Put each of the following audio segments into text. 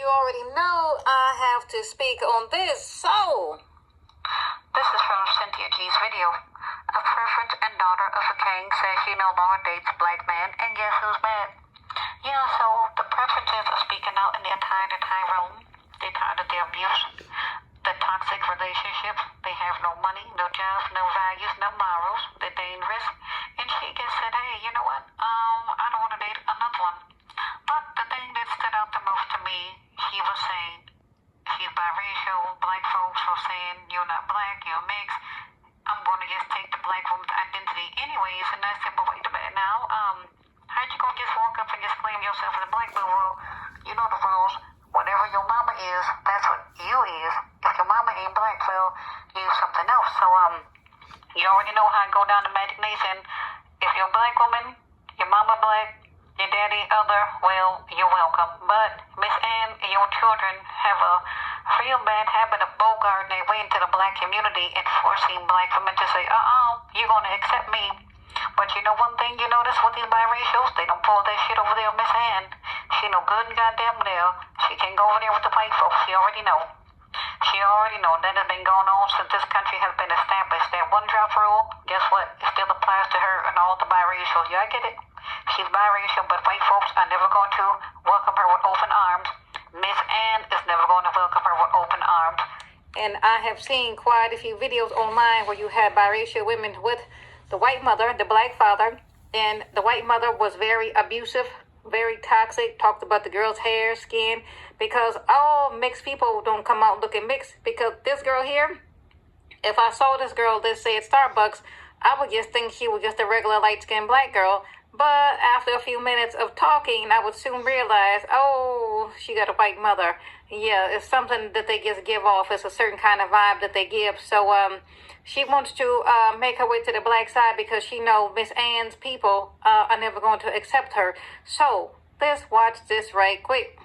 already know I have to speak on this. So, this is from Cynthia G's video. A preference and daughter of a king says she no longer dates a black man, and guess who's mad? Yeah, so the preferences are speaking out in the entire room. They're tired of the abuse, the toxic relationships. They have no money, no jobs, no values, no morals. They're dangerous. And she just said, hey, you know what? I don't want to date another one. But the thing that stood out the most to me, she was saying she's biracial. Black folks were saying you're not black, you're mixed. I'm going to just take the black woman's identity anyways. And I said, but wait a minute now. How'd you gonna just walk up and just claim yourself as a black girl? Well, you know the rules. Whatever your mama is, that's what you is. If your mama ain't black, well, you're something else. So, you already know how it go down to Magic Nation. If you're a black woman, your mama black, your daddy other, well, you're welcome. But Miss Ann and your children have a real bad habit of bogarting their way into the black community and forcing black women to say, you're gonna accept me. But you know one thing you notice with these biracials? They don't pull that shit over there, Miss Ann. She no good and goddamn well. She can't go over there with the white folks. She already know. She already know. That has been going on since this country has been established. That one drop rule, guess what? It still applies to her and all the biracials. Yeah, I get it. She's biracial, but white folks are never going to welcome her with open arms. Miss Ann is never going to welcome her with open arms. and I have seen quite a few videos online where you had biracial women with the white mother, the black father, and the white mother was very abusive, very toxic, talked about the girl's hair, skin, because all mixed people don't come out looking mixed. Because this girl here, if I saw this girl, let's say at Starbucks, I would just think she was just a regular light-skinned black girl. But after a few minutes of talking, I would soon realize, oh, she got a white mother. Yeah, it's something that they just give off. It's a certain kind of vibe that they give. So she wants to make her way to the black side because she knows Miss Ann's people are never going to accept her. So let's watch this right quick.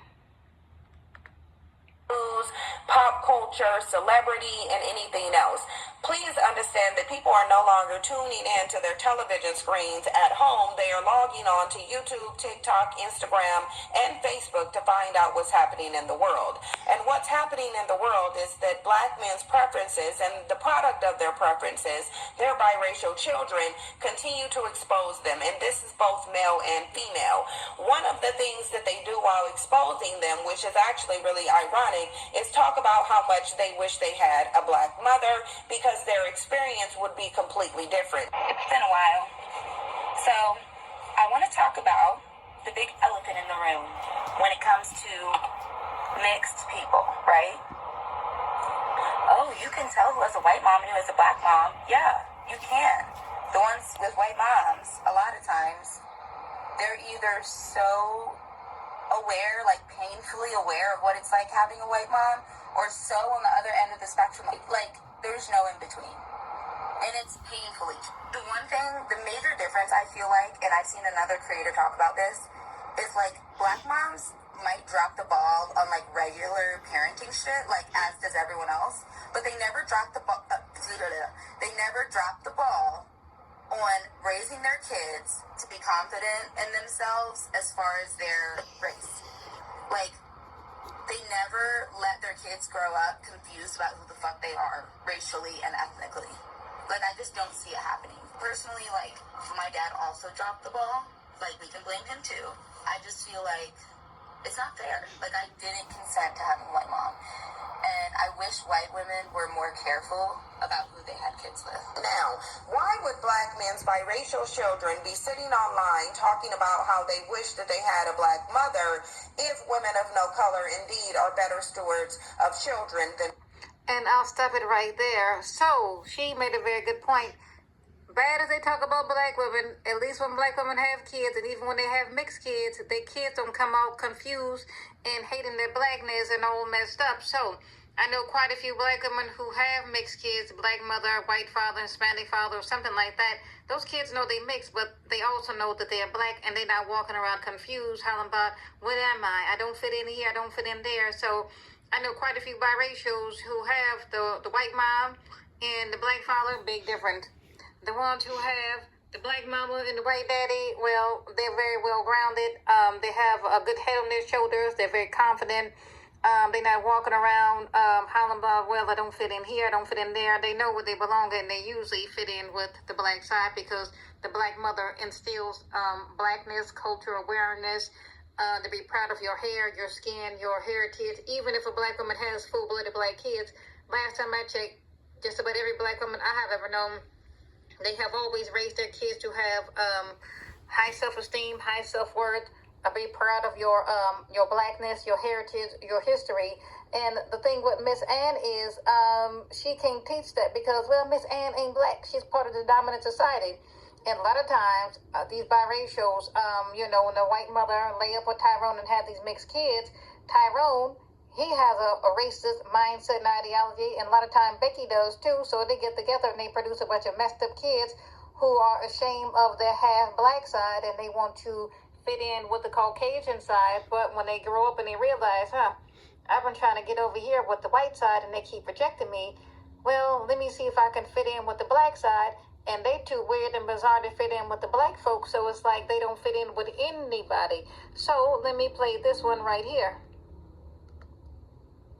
Pop culture, celebrity, and anything else. Please understand that people are no longer tuning in to their television screens at home. They are logging on to YouTube, TikTok, Instagram, and Facebook to find out what's happening in the world. And what's happening in the world is that black men's preferences and the product of their preferences, their biracial children, continue to expose them. And this is both male and female. One of the things that they do while exposing them, which is actually really ironic, is talk about how much they wish they had a black mother because their experience would be completely different. It's been a while. So I want to talk about the big elephant in the room when it comes to mixed people, right? Oh, you can tell who has a white mom and who has a black mom. Yeah, you can. The ones with white moms, a lot of times, they're either so aware, like painfully aware of what it's like having a white mom, or so on the other end of the spectrum, like there's no in between. And it's painfully. The one thing, the major difference I feel like, and I've seen another creator talk about this, is like black moms might drop the ball on like regular parenting shit, like as does everyone else, but they never drop the ball. They never drop the ball on raising their kids to be confident in themselves as far as their race. Like, they never let their kids grow up confused about who the fuck they are, racially and ethnically. Like, I just don't see it happening. Personally, like, my dad also dropped the ball. Like, we can blame him too. I just feel like it's not fair. Like, I didn't consent to having a white mom. And I wish white women were more careful about who they had kids with. Now, why would black men's biracial children be sitting online talking about how they wish that they had a black mother if women of no color indeed are better stewards of children than... And I'll stop it right there. So she made a very good point. Bad as they talk about black women, at least when black women have kids, and even when they have mixed kids, their kids don't come out confused and hating their blackness and all messed up. So I know quite a few black women who have mixed kids, black mother, white father, Hispanic father, or something like that. Those kids know they mixed, but they also know that they're black, and they're not walking around confused, hollering about, what am I? I don't fit in here, I don't fit in there. So I know quite a few biracials who have the white mom and the black father, big difference. The ones who have the black mama and the white daddy, well, they're very well grounded. They have a good head on their shoulders. They're very confident. They're not walking around hollering about, well, I don't fit in here, I don't fit in there. They know where they belong, and they usually fit in with the black side because the black mother instills blackness, culture awareness, to be proud of your hair, your skin, your heritage. Even if a black woman has full-blooded black kids, last time I checked, just about every black woman I have ever known, they have always raised their kids to have high self-esteem, high self-worth, be proud of your blackness, your heritage, your history. And the thing with Miss Ann is she can't teach that because, well, Miss Ann ain't black. She's part of the dominant society. And a lot of times, these biracials, when the white mother lay up with Tyrone and have these mixed kids, Tyrone, he has a racist mindset and ideology, and a lot of times Becky does too. So they get together and they produce a bunch of messed up kids who are ashamed of their half black side and they want to fit in with the Caucasian side. But when they grow up and they realize, I've been trying to get over here with the white side and they keep rejecting me. Well, let me see if I can fit in with the black side. And they too weird and bizarre to fit in with the black folks. So it's like they don't fit in with anybody. So let me play this one right here.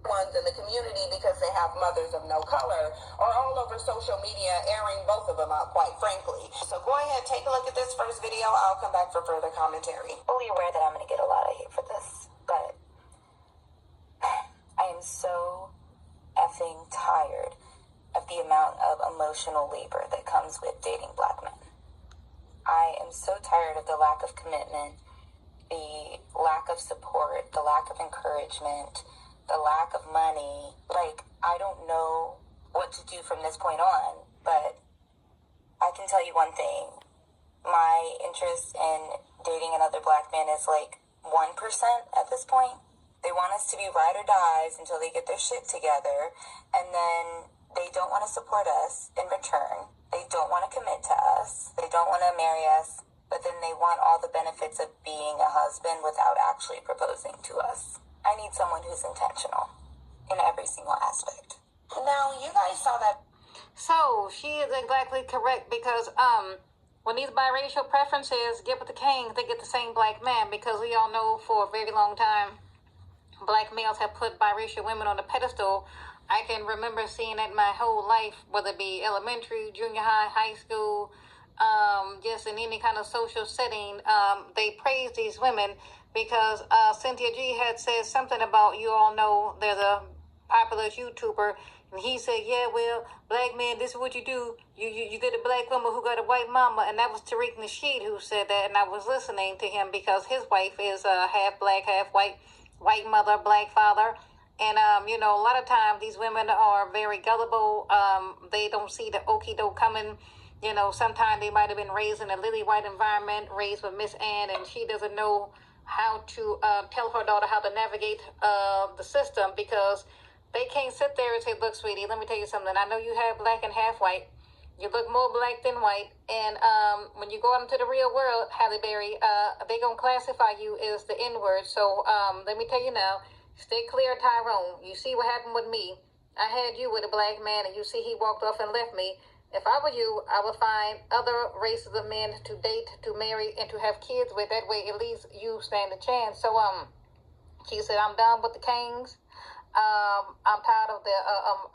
Ones in the community because they have mothers of no color are all over social media airing both of them out, quite frankly. So go ahead, take a look at this first video. I'll come back for further commentary. Fully aware that I'm going to get a lot of hate for this, but I am so effing tired of the amount of emotional labor that comes with dating black men. I am so tired of the lack of commitment, the lack of support, the lack of encouragement, the lack of money. Like, I don't know what to do from this point on, but I can tell you one thing. My interest in dating another black man is like 1% at this point. They want us to be ride or dies until they get their shit together, and then they don't want to support us in return. They don't want to commit to us. They don't want to marry us, but then they want all the benefits of being a husband without actually proposing to us. I need someone who's intentional in every single aspect. Now, you guys saw that. So she is exactly correct because when these biracial preferences get with the kings, they get the same black man because we all know for a very long time black males have put biracial women on a pedestal. I can remember seeing it my whole life, whether it be elementary, junior high, high school, just in any kind of social setting. They praise these women because Cynthia G had said something about, you all know there's a popular YouTuber, and he said, yeah, well, black man, this is what you do. You get a black woman who got a white mama, and that was Tariq Nasheed who said that, and I was listening to him because his wife is half black, half white, white mother, black father. And, a lot of times these women are very gullible. They don't see the okie doke coming. Sometimes they might have been raised in a lily white environment, raised with Miss Ann, and she doesn't know how to tell her daughter how to navigate the system because they can't sit there and say, look, sweetie, let me tell you something. I know you have black and half white. You look more black than white. And when you go out into the real world, Halle Berry, they're going to classify you as the N-word. So let me tell you now, stay clear, Tyrone. You see what happened with me. I had you with a black man, and you see he walked off and left me. If I were you, I would find other races of men to date, to marry, and to have kids with. That way, at least you stand a chance. So, she said, I'm done with the kings. I'm tired of the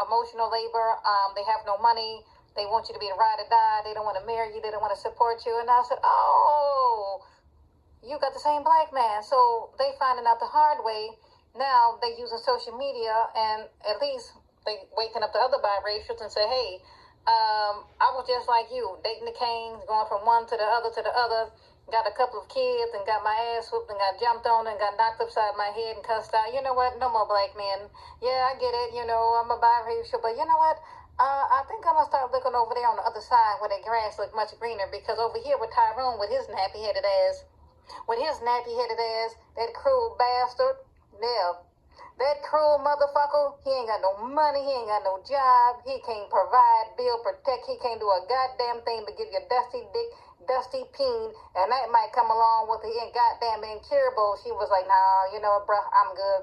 emotional labor. They have no money. They want you to be a ride or die. They don't want to marry you. They don't want to support you. And I said, oh, you got the same black man. So they finding out the hard way. Now they using social media, and at least they waking up the other biracials and say, hey, I was just like you, dating the kings, going from one to the other, got a couple of kids and got my ass whooped and got jumped on and got knocked upside my head and cussed out. You know what? No more black men. Yeah, I get it. I'm a biracial, but you know what? I think I'm going to start looking over there on the other side where the grass look much greener, because over here with Tyrone with his nappy-headed ass, that cruel bastard, yeah. That cruel motherfucker, he ain't got no money, he ain't got no job, he can't provide, build, protect, he can't do a goddamn thing but give you a dusty dick, dusty peen, and that might come along with the goddamn incurable. She was like, nah, you know what, bruh, I'm good.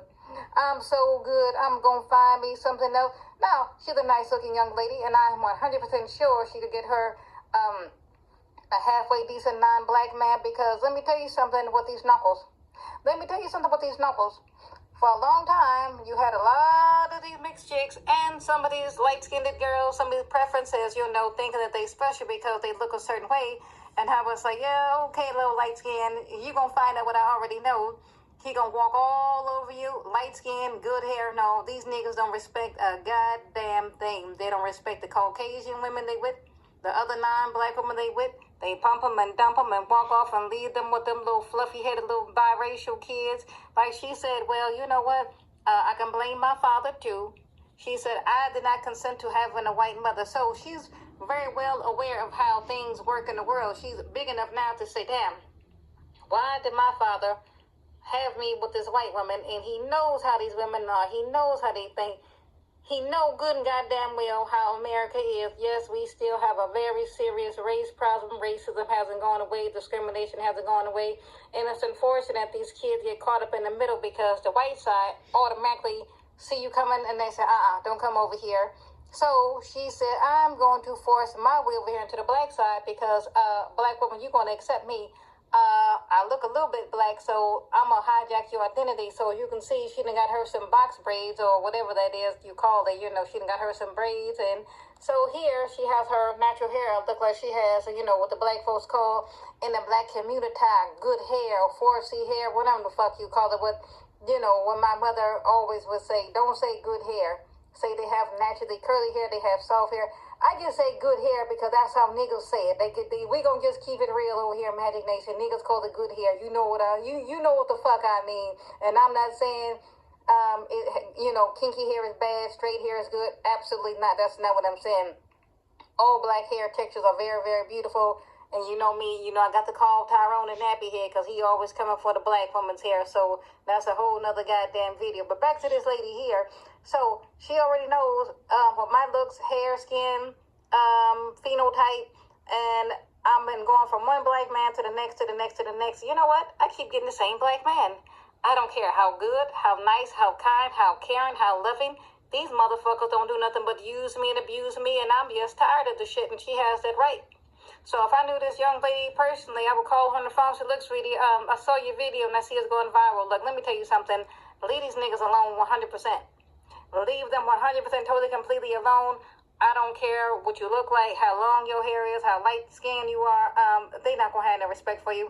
I'm so good, I'm gonna find me something else. Now, she's a nice looking young lady, and I'm 100% sure she could get her a halfway decent non-black man, because let me tell you something with these knuckles. for a long time, you had a lot of these mixed chicks and some of these light-skinned girls, some of these preferences, thinking that they special because they look a certain way. And I was like, yeah, okay, little light skin, you gonna find out what I already know. He gonna walk all over you, light skin, good hair. No, these niggas don't respect a goddamn thing. They don't respect the Caucasian women they with, the other non-black women they with. They pump them and dump them and walk off and leave them with them little fluffy-headed little biracial kids. Like she said, well, you know what? I can blame my father too. She said, I did not consent to having a white mother. So she's very well aware of how things work in the world. She's big enough now to say, damn, why did my father have me with this white woman? And he knows how these women are. He knows how they think. He know good and goddamn well how America is. Yes, we still have a very serious race problem. Racism hasn't gone away. Discrimination hasn't gone away. And it's unfortunate these kids get caught up in the middle because the white side automatically see you coming and they say, don't come over here. So she said, I'm going to force my way over here into the black side because, black woman, you're going to accept me. I look a little bit black, so I'm going to hijack your identity. So you can see she done got her some box braids or whatever that is you call it. She done got her some braids. And so here she has her natural hair. Look like she has, what the black folks call in the black community, good hair or 4C hair, whatever the fuck you call it. What my mother always would say, don't say good hair. Say they have naturally curly hair, they have soft hair. I just say good hair because that's how niggas say it. We gonna just keep it real over here in Magic Nation. Niggas call it good hair. You know what you know what the fuck I mean. And I'm not saying kinky hair is bad, straight hair is good. Absolutely not. That's not what I'm saying. All black hair textures are very, very beautiful. And you know me, I got to call Tyrone a nappy head because he always coming for the black woman's hair. So that's a whole nother goddamn video. But back to this lady here. So she already knows what my looks, hair, skin, phenotype, and I've been going from one black man to the next, to the next, to the next. You know what? I keep getting the same black man. I don't care how good, how nice, how kind, how caring, how loving. These motherfuckers don't do nothing but use me and abuse me, and I'm just tired of the shit, and she has that right. So if I knew this young lady personally, I would call her on the phone. She looks, sweetie, I saw your video and I see it's going viral. Look, let me tell you something. Leave these niggas alone 100%. Leave them 100% totally, completely alone. I don't care what you look like, how long your hair is, how light skinned you are. They not going to have no respect for you.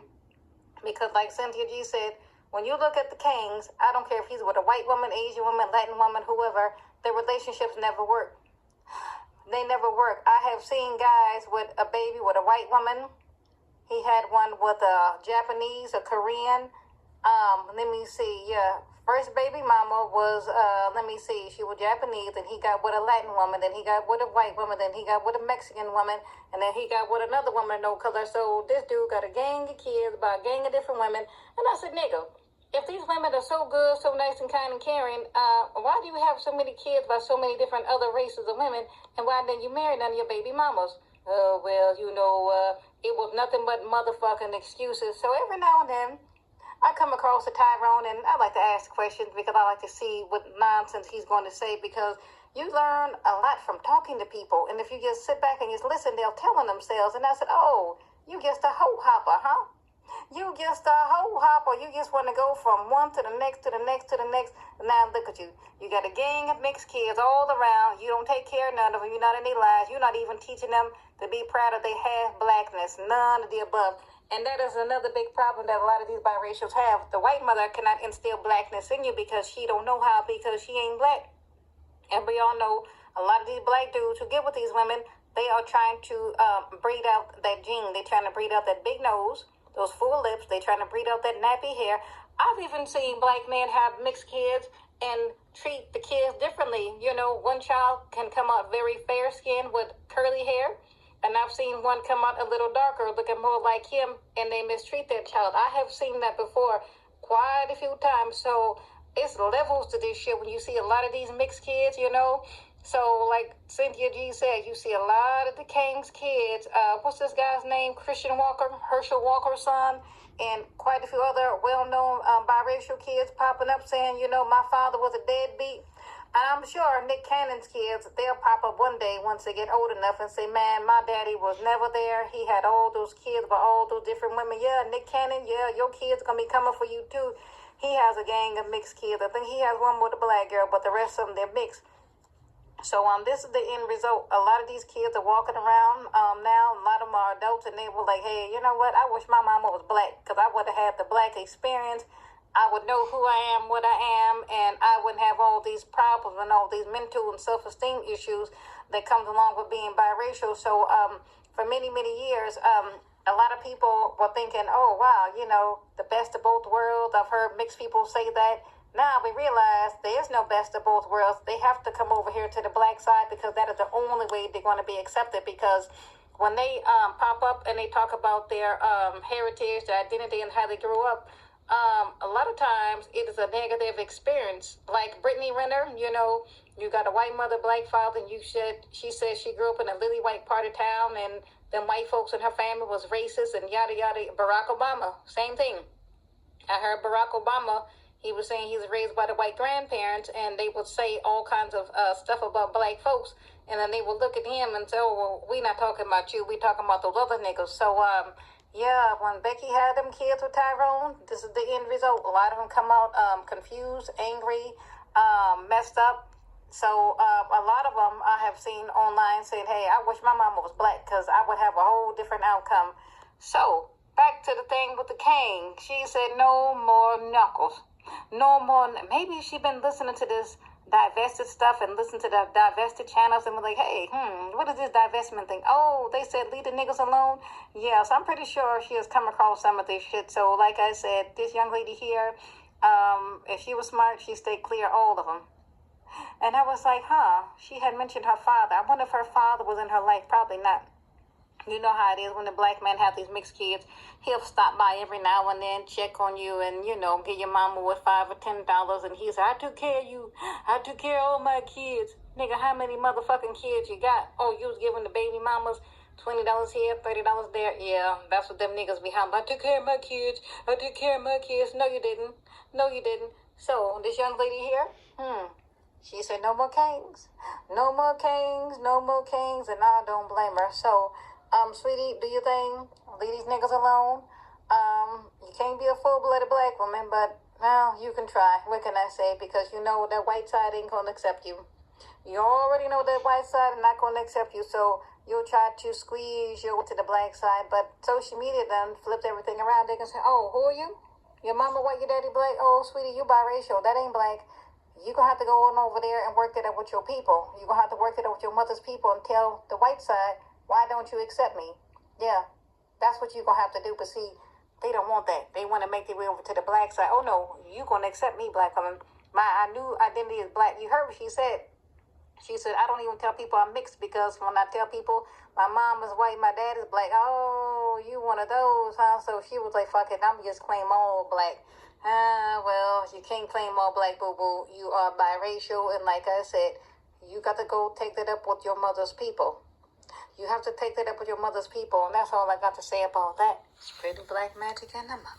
Because like Cynthia G said, when you look at the kings, I don't care if he's with a white woman, Asian woman, Latin woman, whoever, their relationships never work. They never work. I have seen guys with a baby with a white woman. He had one with a Japanese, a Korean. Let me see. Yeah. First baby mama was, she was Japanese, and he got with a Latin woman, then he got with a white woman, then he got with a Mexican woman, and then he got with another woman, no color. So this dude got a gang of kids by a gang of different women. And I said, nigga, if these women are so good, so nice and kind and caring, why do you have so many kids by so many different other races of women, and why didn't you marry none of your baby mamas? It was nothing but motherfucking excuses. So every now and then, I come across a Tyrone, and I like to ask questions because I like to see what nonsense he's going to say, because you learn a lot from talking to people. And if you just sit back and just listen, they'll tell on themselves. And I said, oh, you just a hoe hopper, huh? You just a hoe hopper. You just want to go from one to the next, to the next, to the next. Now look at you. You got a gang of mixed kids all around. You don't take care of none of them. You're not in their lives. You're not even teaching them to be proud of their half blackness. None of the above. And that is another big problem that a lot of these biracials have. The white mother cannot instill blackness in you because she don't know how, because she ain't black. And we all know a lot of these black dudes who get with these women, they are trying to breed out that gene. They're trying to breed out that big nose, those full lips. They're trying to breed out that nappy hair. I've even seen black men have mixed kids and treat the kids differently. One child can come out very fair skinned with curly hair, and I've seen one come out a little darker, looking more like him, and they mistreat that child. I have seen that before quite a few times. So it's levels to this shit when you see a lot of these mixed kids, So like Cynthia G said, you see a lot of the King's kids. What's this guy's name? Christian Walker, Herschel Walker's son, and quite a few other well-known biracial kids popping up saying, my father was a deadbeat. And I'm sure Nick Cannon's kids, they'll pop up one day once they get old enough and say, man, my daddy was never there. He had all those kids by all those different women. Yeah, Nick Cannon, yeah, your kids going to be coming for you too. he has a gang of mixed kids. I think he has one with a black girl, but the rest of them, they're mixed. So this is the end result. A lot of these kids are walking around now. A lot of them are adults, and they were like, hey, you know what? I wish my mama was black, because I would have had the black experience. I would know who I am, what I am, and I wouldn't have all these problems and all these mental and self-esteem issues that comes along with being biracial. So for many, many years, a lot of people were thinking, oh, wow, you know, the best of both worlds. I've heard mixed people say that. Now we realize there is no best of both worlds. They have to come over here to the black side, because that is the only way they're going to be accepted. Because when they pop up and they talk about their heritage, their identity, and how they grew up, a lot of times it is a negative experience. Like Brittany Renner, you know, you got a white mother, black father, and she said she grew up in a lily white part of town, and them white folks in her family was racist and yada yada. Barack Obama, same thing. I heard Barack Obama, he was saying he was raised by the white grandparents, and they would say all kinds of stuff about black folks, and then they would look at him and say, oh, well, we not talking about you, we talking about those other niggas. So, yeah, when Becky had them kids with Tyrone, this is the end result. A lot of them come out confused, angry, messed up. So a lot of them I have seen online saying, hey, I wish my mama was black, because I would have a whole different outcome. So back to the thing with the cane. She said no more knuckles. No more. Maybe she been listening to this divested stuff and listen to the divested channels and was like, hey, what is this divestment thing? Oh, they said leave the niggas alone. Yeah, so I'm pretty sure she has come across some of this shit. So like I said, this young lady here, if she was smart, she'd stay clear of all of them. And I was like, she had mentioned her father. I wonder if her father was in her life. Probably not. You know how it is when the black man have these mixed kids. He'll stop by every now and then, check on you, and, you know, give your mama with $5 or $10, and he said, I took care of you. I took care of all my kids. Nigga, how many motherfucking kids you got? Oh, you was giving the baby mamas $20 here, $30 there. Yeah, that's what them niggas be having. I took care of my kids. I took care of my kids. No, you didn't. No, you didn't. So, this young lady here, she said, no more kings. No more kings. No more kings. And I don't blame her. So, sweetie, do your thing. Leave these niggas alone. You can't be a full-blooded black woman, but, well, you can try. What can I say? Because you know that white side ain't going to accept you. You already know that white side is not going to accept you, so you'll try to squeeze you to the black side. But social media done flipped everything around. They can say, oh, who are you? Your mama white, your daddy black? Oh, sweetie, you biracial. That ain't black. You're going to have to go on over there and work it out with your people. You're going to have to work it out with your mother's people and tell the white side, why don't you accept me? Yeah, that's what you're going to have to do. But see, they don't want that. They want to make their way over to the black side. Oh, no, you're going to accept me, black woman. My new identity is black. You heard what she said. She said, I don't even tell people I'm mixed, because when I tell people my mom is white, my dad is black, oh, you one of those, huh? So she was like, fuck it, I'm just claim all black. Well, you can't claim all black, boo-boo. You are biracial, and like I said, you got to go take that up with your mother's people. You have to take that up with your mother's people, and that's all I got to say about that. It's pretty black magic in the mouth.